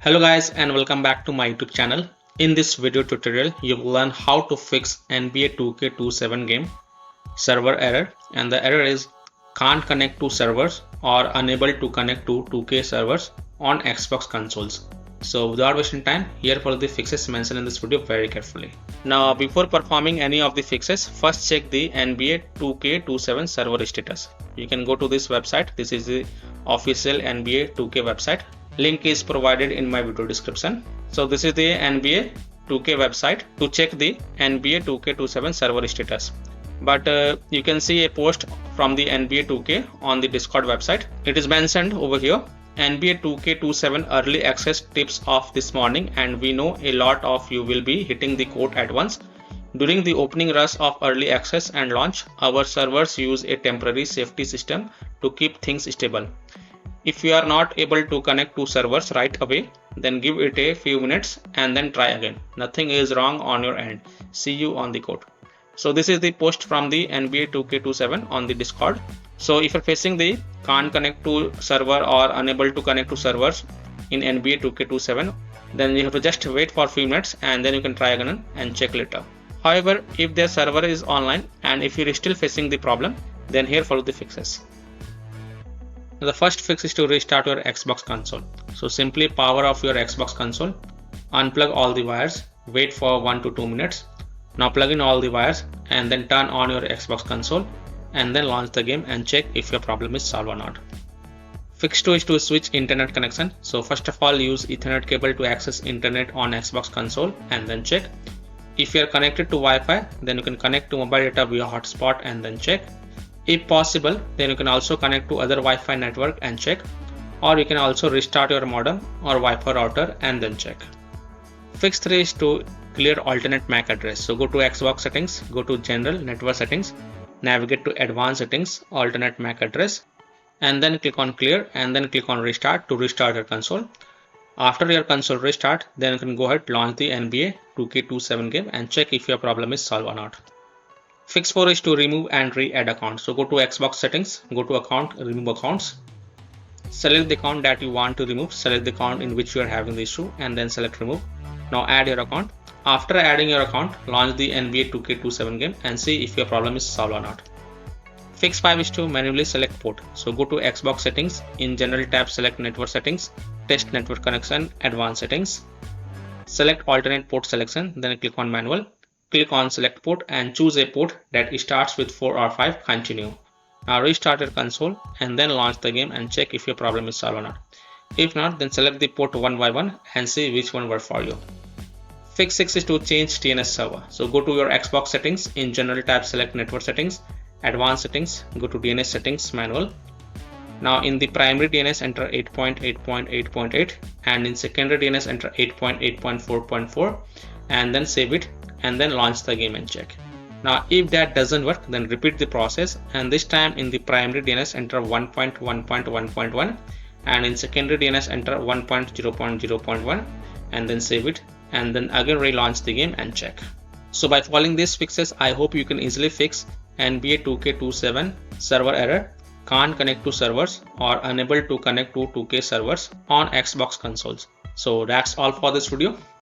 Hello guys and welcome back to my YouTube channel. In this video tutorial you will learn how to fix NBA 2K27 game server error, and the error is can't connect to servers or unable to connect to 2K servers on Xbox consoles. So without wasting time, here follow the fixes mentioned in this video very carefully. Now before performing any of the fixes, first check the NBA 2K27 server status. You can go to this website. This is the official NBA 2K website. Link is provided in my video description. So this is the NBA 2K website to check the NBA 2K27 server status. But you can see a post from the NBA 2K on the Discord website. It is mentioned over here, NBA 2K27 early access tips off this morning, and we know a lot of you will be hitting the code at once. During the opening rush of early access and launch, our servers use a temporary safety system to keep things stable. If you are not able to connect to servers right away, then give it a few minutes and then try again. Nothing is wrong on your end. See you on the code. So this is the post from the NBA 2K27 on the Discord. So if you're facing the can't connect to server or unable to connect to servers in NBA 2K27, then you have to just wait for a few minutes and then you can try again and check later. However, if their server is online and if you're still facing the problem, then here follow the fixes. The first fix is to restart your Xbox console. So simply power off your Xbox console, unplug all the wires, wait for 1 to 2 minutes. Now plug in all the wires and then turn on your Xbox console and then launch the game and check if your problem is solved or not. Fix 2 is to switch internet connection. So first of all, use Ethernet cable to access internet on Xbox console and then check. If you are connected to Wi-Fi, then you can connect to mobile data via hotspot and then check. If possible, then you can also connect to other Wi-Fi network and check, or you can also restart your modem or Wi-Fi router and then check. Fix 3 is to clear alternate MAC address. So go to Xbox settings, go to general network settings, navigate to advanced settings, alternate MAC address, and then click on clear and then click on restart to restart your console. After your console restart, then you can go ahead, launch the NBA 2K27 game and check if your problem is solved or not. Fix 4 is to remove and re-add account. So go to Xbox settings, go to account, remove accounts. Select the account that you want to remove, select the account in which you are having the issue and then select remove. Now add your account. After adding your account, launch the NBA 2K27 game and see if your problem is solved or not. Fix 5 is to manually select port. So go to Xbox settings, in general tab select network settings, test network connection, advanced settings. Select alternate port selection, then click on manual. Click on select port and choose a port that starts with 4 or 5, continue. Now restart your console and then launch the game and check if your problem is solved or not. If not, then select the port one by one and see which one works for you. Fix 6 is to change DNS server. So go to your Xbox settings, in general tab select network settings, advanced settings, go to DNS settings manual. Now in the primary DNS enter 8.8.8.8 and in secondary DNS enter 8.8.4.4 and then save it and then launch the game and check. Now if that doesn't work, then repeat the process and this time in the primary DNS enter 1.1.1.1 and in secondary DNS enter 1.0.0.1 and then save it and then again relaunch the game and check. So by following these fixes, I hope you can easily fix NBA 2K27 server error, can't connect to servers or unable to connect to 2K servers on Xbox consoles. So that's all for this video.